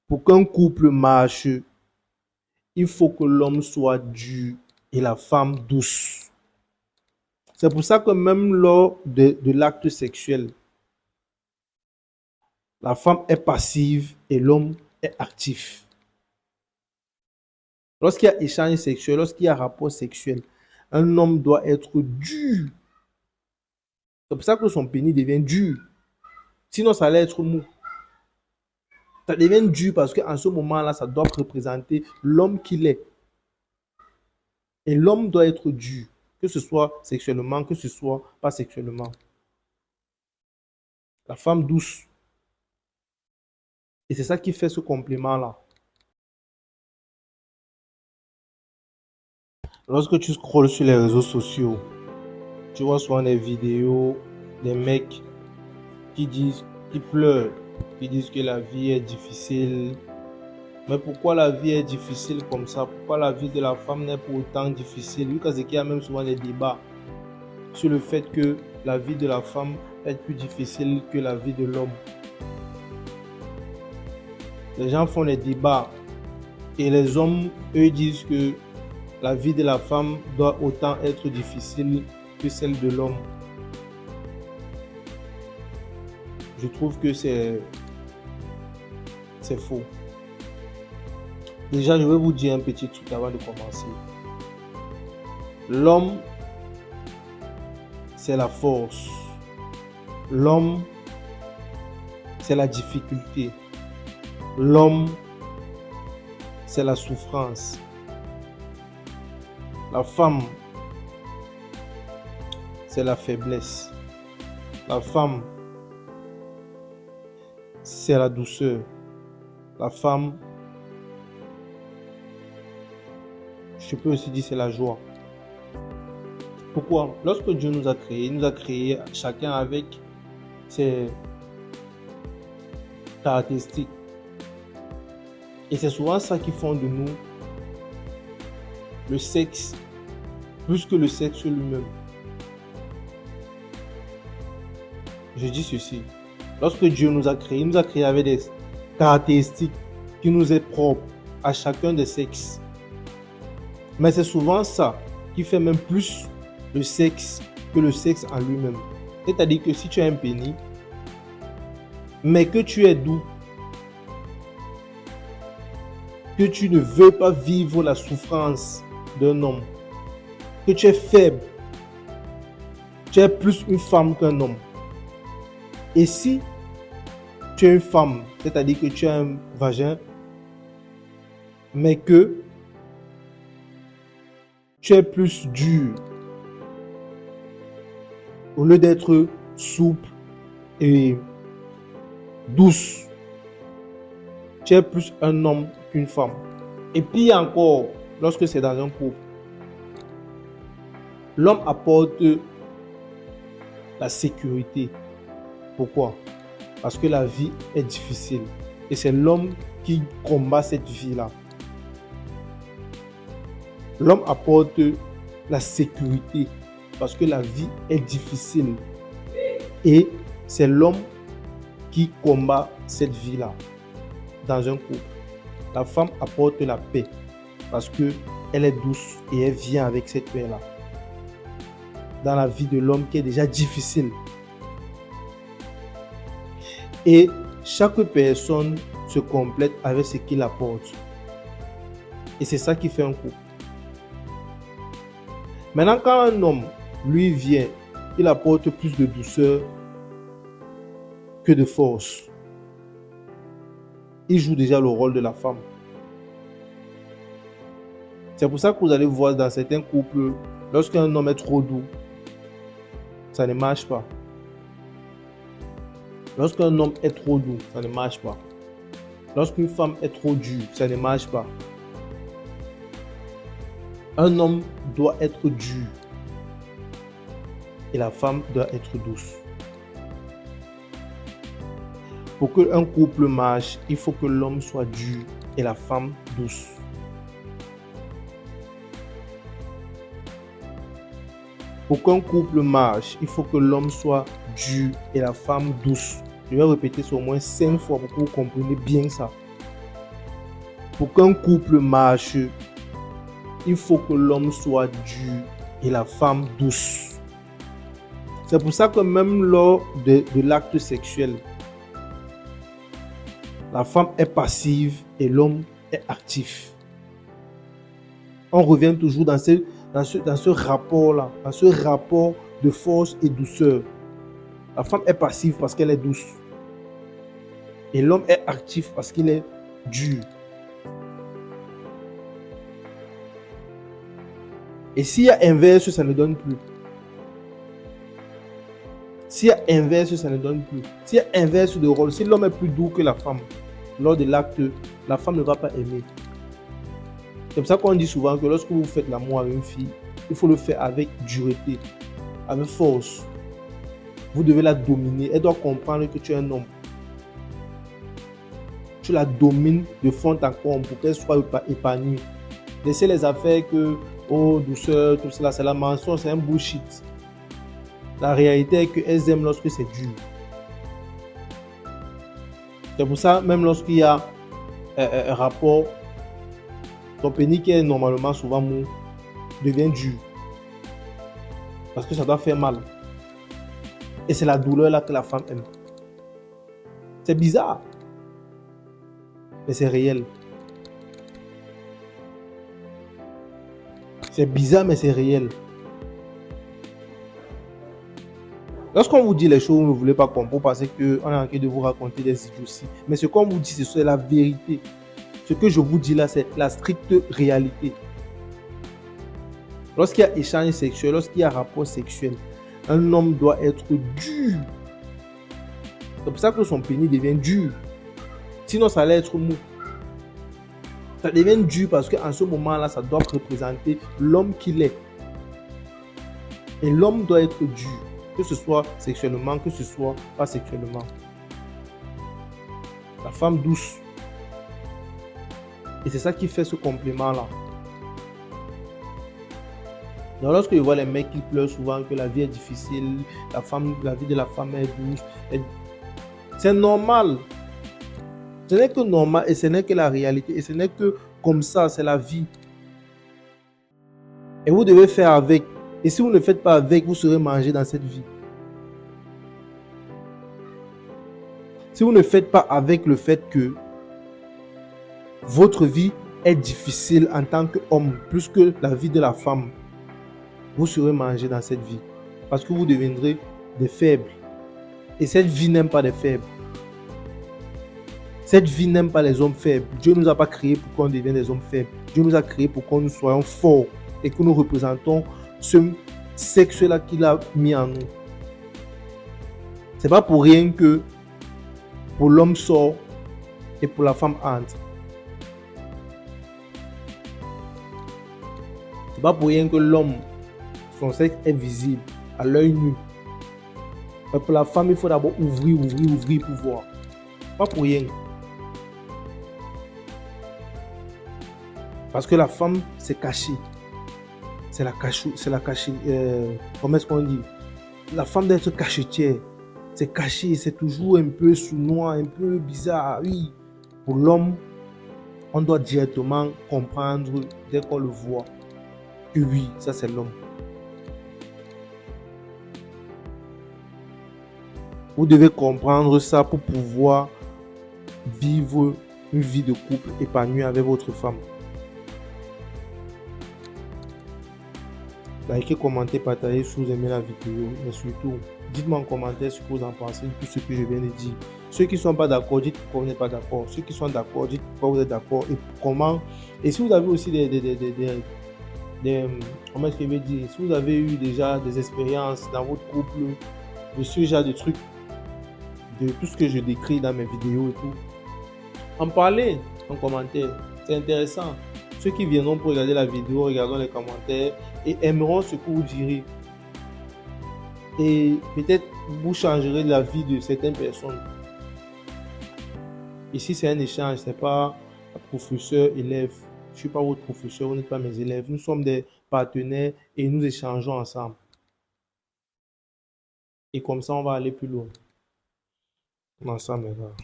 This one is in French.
Pour qu'un couple marche, il faut que l'homme soit dur et la femme douce. C'est pour ça que même lors de l'acte sexuel, la femme est passive et l'homme est actif. Lorsqu'il y a échange sexuel, lorsqu'il y a rapport sexuel, un homme doit être dur. C'est pour ça que son pénis devient dur. Sinon, ça allait être mou. Ça devient dur parce qu'en ce moment-là, ça doit représenter l'homme qu'il est. Et l'homme doit être dur, que ce soit sexuellement, que ce soit pas sexuellement. La femme douce. Et c'est ça qui fait ce complément-là. Lorsque tu scrolles sur les réseaux sociaux, tu vois souvent des vidéos des mecs qui pleurent, qui disent que la vie est difficile. Mais pourquoi la vie est difficile comme ça? Pourquoi la vie de la femme n'est pas autant difficile? Vu qu'il y a même souvent des débats sur le fait que la vie de la femme est plus difficile que la vie de l'homme. Les gens font des débats et les hommes, eux, disent que la vie de la femme doit autant être difficile que celle de l'homme. Je trouve que c'est faux. Déjà, je vais vous dire un petit truc avant de commencer. L'homme, c'est la force. L'homme, c'est la difficulté. L'homme, c'est la souffrance. La femme, c'est la faiblesse. La femme, c'est la douceur. La femme, je peux aussi dire c'est la joie. Pourquoi? Lorsque Dieu nous a créés chacun avec ses caractéristiques. Et c'est souvent ça qui font de nous le sexe plus que le sexe lui-même. Je dis ceci. Lorsque Dieu nous a créés, il nous a créés avec des caractéristiques qui nous est propres à chacun des sexes. Mais c'est souvent ça qui fait même plus le sexe que le sexe en lui-même. C'est-à-dire que si tu as un pénis, mais que tu es doux, que tu ne veux pas vivre la souffrance d'un homme, que tu es faible, tu es plus une femme qu'un homme. Et si tu es une femme, c'est-à-dire que tu as un vagin, mais que tu es plus dur, au lieu d'être souple et douce, tu es plus un homme qu'une femme. Et puis encore, lorsque c'est dans un couple, l'homme apporte la sécurité. Pourquoi? Parce que la vie est difficile. Et c'est l'homme qui combat cette vie-là. L'homme apporte la sécurité parce que la vie est difficile. Et c'est l'homme qui combat cette vie-là dans un couple. La femme apporte la paix parce qu'elle est douce et elle vient avec cette paix-là dans la vie de l'homme qui est déjà difficile. Et chaque personne se complète avec ce qu'il apporte. Et c'est ça qui fait un couple. Maintenant, quand un homme, lui, vient, il apporte plus de douceur que de force. Il joue déjà le rôle de la femme. C'est pour ça que vous allez voir dans certains couples, lorsqu'un homme est trop doux, ça ne marche pas. Lorsqu'un homme est trop doux, ça ne marche pas. Lorsqu'une femme est trop dure, ça ne marche pas. Un homme doit être dur et la femme doit être douce. Pour qu'un couple marche, il faut que l'homme soit dur et la femme douce. Pour qu'un couple marche, il faut que l'homme soit dur et la femme douce. Je vais répéter ça au moins 5 fois pour que vous compreniez bien ça. Pour qu'un couple marche, il faut que l'homme soit dur et la femme douce. C'est pour ça que même lors de l'acte sexuel, la femme est passive et l'homme est actif. On revient toujours dans ce rapport-là, dans ce rapport de force et douceur. La femme est passive parce qu'elle est douce. Et l'homme est actif parce qu'il est dur. Et s'il y a inverse, ça ne donne plus. S'il y a inverse, ça ne donne plus. S'il y a inverse de rôle, si l'homme est plus doux que la femme, lors de l'acte, la femme ne va pas aimer. C'est pour ça qu'on dit souvent que lorsque vous faites l'amour avec une fille, il faut le faire avec dureté, avec force. Vous devez la dominer. Elle doit comprendre que tu es un homme. Tu la domines de fond en comble pour qu'elle soit épanouie. Laissez les affaires que, oh, douceur, tout cela, c'est la mensonge, c'est un bullshit. La réalité est qu'elles aiment lorsque c'est dur. C'est pour ça, même lorsqu'il y a un rapport, ton pénis qui est normalement souvent mou devient dur. Parce que ça doit faire mal. Et c'est la douleur là que la femme aime. C'est bizarre. Mais c'est réel. C'est bizarre, mais c'est réel. Lorsqu'on vous dit les choses, vous ne voulez pas comprendre parce qu'on est en train de vous raconter des idioties. Mais ce qu'on vous dit, c'est la vérité. Ce que je vous dis là, c'est la stricte réalité. Lorsqu'il y a échange sexuel, lorsqu'il y a rapport sexuel, un homme doit être dur. C'est pour ça que son pénis devient dur. Sinon, ça allait être mou. Ça devient dur parce qu'en ce moment-là, ça doit représenter l'homme qu'il est. Et l'homme doit être dur. Que ce soit sexuellement, que ce soit pas sexuellement. La femme douce. Et c'est ça qui fait ce complément-là. Donc lorsque je vois les mecs qui pleurent souvent que la vie est difficile, la vie de la femme est douce, c'est normal. Ce n'est que normal et ce n'est que la réalité. Et ce n'est que comme ça, c'est la vie. Et vous devez faire avec. Et si vous ne faites pas avec, vous serez mangé dans cette vie. Si vous ne faites pas avec le fait que votre vie est difficile en tant qu'homme, plus que la vie de la femme, vous serez mangé dans cette vie. Parce que vous deviendrez des faibles. Et cette vie n'aime pas les faibles. Cette vie n'aime pas les hommes faibles. Dieu ne nous a pas créés pour qu'on devienne des hommes faibles. Dieu nous a créés pour que nous soyons forts et que nous représentons ce sexe-là qu'il a mis en nous. C'est pas pour rien que pour l'homme sort et pour la femme entre. C'est pas pour rien que l'homme, son sexe est visible à l'œil nu. Mais pour la femme, il faut d'abord ouvrir pour voir. Pas pour rien. Parce que la femme, c'est caché. C'est la cachée. Comment est-ce qu'on dit? La femme d'être cachetière. C'est caché, c'est toujours un peu sournois, un peu bizarre. Oui. Pour l'homme, on doit directement comprendre dès qu'on le voit que oui, ça c'est l'homme. Vous devez comprendre ça pour pouvoir vivre une vie de couple épanouie avec votre femme. Likez, commentez, partagez si vous aimez la vidéo. Mais surtout, dites-moi en commentaire ce que vous en pensez de tout ce que je viens de dire. Ceux qui ne sont pas d'accord, dites pourquoi vous n'êtes pas d'accord. Ceux qui sont d'accord, dites pourquoi vous êtes d'accord et comment. Et si vous avez aussi comment est-ce que je vais dire, si vous avez eu déjà des expériences dans votre couple de ce genre de trucs, de tout ce que je décris dans mes vidéos et tout, en parlez en commentaire. C'est intéressant. Ceux qui viendront pour regarder la vidéo, regardons les commentaires et aimeront ce que vous direz. Et peut-être vous changerez la vie de certaines personnes. Ici, c'est un échange, ce n'est pas professeur-élève. Je ne suis pas votre professeur, vous n'êtes pas mes élèves. Nous sommes des partenaires et nous échangeons ensemble. Et comme ça, on va aller plus loin. Ensemble, les gars.